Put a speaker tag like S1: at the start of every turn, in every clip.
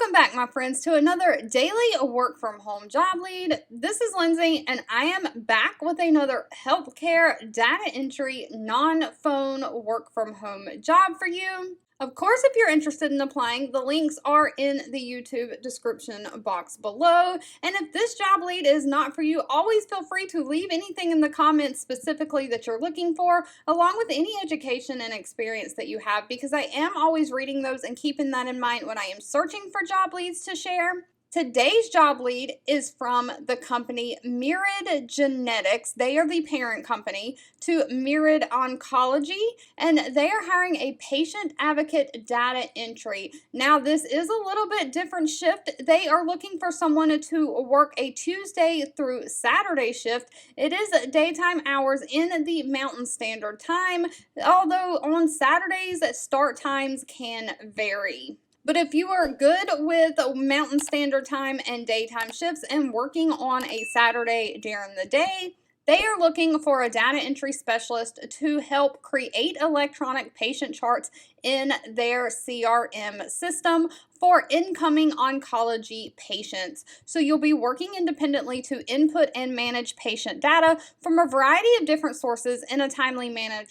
S1: Welcome back, my friends, to another daily work from home job lead. This is Lindsay, and I am back with another healthcare data entry non-phone work from home job for you. Of course, if you're interested in applying, the links are in the YouTube description box below. And if this job lead is not for you, always feel free to leave anything in the comments specifically that you're looking for, along with any education and experience that you have, because I am always reading those and keeping that in mind when I am searching for job leads to share. Today's job lead is from the company Myriad Genetics. They are the parent company to Myriad Oncology, and they are hiring a patient advocate data entry. Now, this is a little bit different shift. They are looking for someone to work a Tuesday through Saturday shift. It is daytime hours in the Mountain Standard Time, although on Saturdays, start times can vary. But if you are good with Mountain Standard Time and daytime shifts and working on a Saturday during the day, they are looking for a data entry specialist to help create electronic patient charts in their CRM system for incoming oncology patients. So you'll be working independently to input and manage patient data from a variety of different sources in a timely manner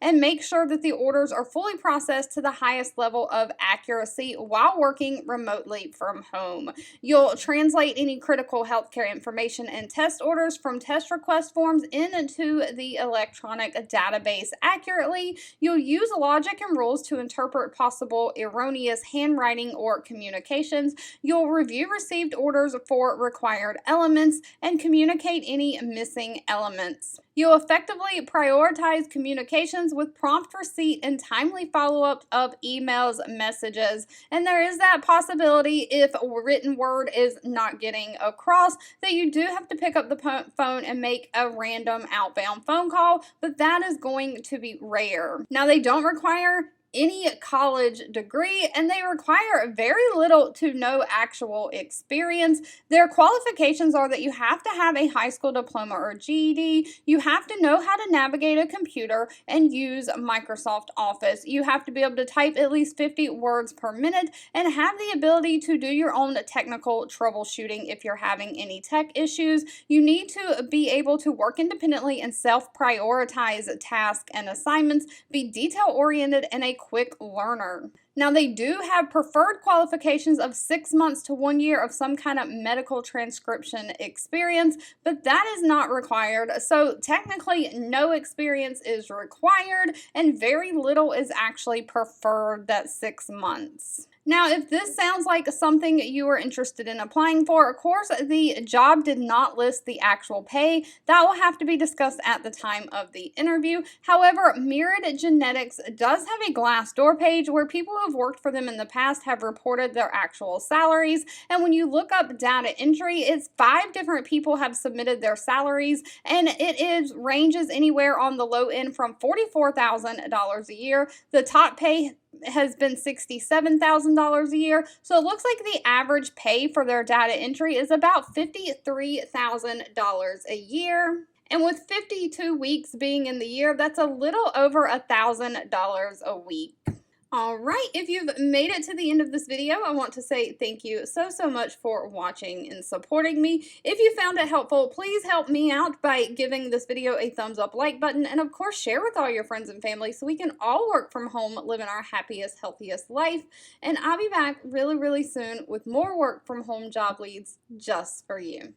S1: and make sure that the orders are fully processed to the highest level of accuracy while working remotely from home. You'll translate any critical healthcare information and test orders from test request forms into the electronic database accurately. You'll use logic and rules to interpret possible erroneous handwriting or communications. You'll review received orders for required elements and communicate any missing elements. You'll effectively prioritize communications with prompt receipt and timely follow-up of emails, messages. And there is that possibility, if written word is not getting across, that you do have to pick up the phone and make a random outbound phone call, but that is going to be rare. Now, they don't require any college degree, and they require very little to no actual experience. Their qualifications are that you have to have a high school diploma or GED, you have to know how to navigate a computer and use Microsoft Office, you have to be able to type at least 50 words per minute, and have the ability to do your own technical troubleshooting if you're having any tech issues. You need to be able to work independently and self-prioritize tasks and assignments, be detail-oriented, and a quick learner. Now, they do have preferred qualifications of 6 months to 1 year of some kind of medical transcription experience, but that is not required. So technically, no experience is required, and very little is actually preferred, that 6 months. Now, if this sounds like something you are interested in applying for, of course, the job did not list the actual pay. That will have to be discussed at the time of the interview. However, Myriad Genetics does have a Glassdoor page where people who have worked for them in the past have reported their actual salaries. And when you look up data entry, it's 5 different people have submitted their salaries, and it ranges anywhere on the low end from $44,000 a year. The top pay has been $67,000 a year. So it looks like the average pay for their data entry is about $53,000 a year. And with 52 weeks being in the year, that's a little over $1,000 a week. All right, if you've made it to the end of this video, I want to say thank you so much for watching and supporting me. If you found it helpful, please help me out by giving this video a thumbs up like button, and of course share with all your friends and family so we can all work from home, living our happiest, healthiest life. And I'll be back really soon with more work from home job leads just for you.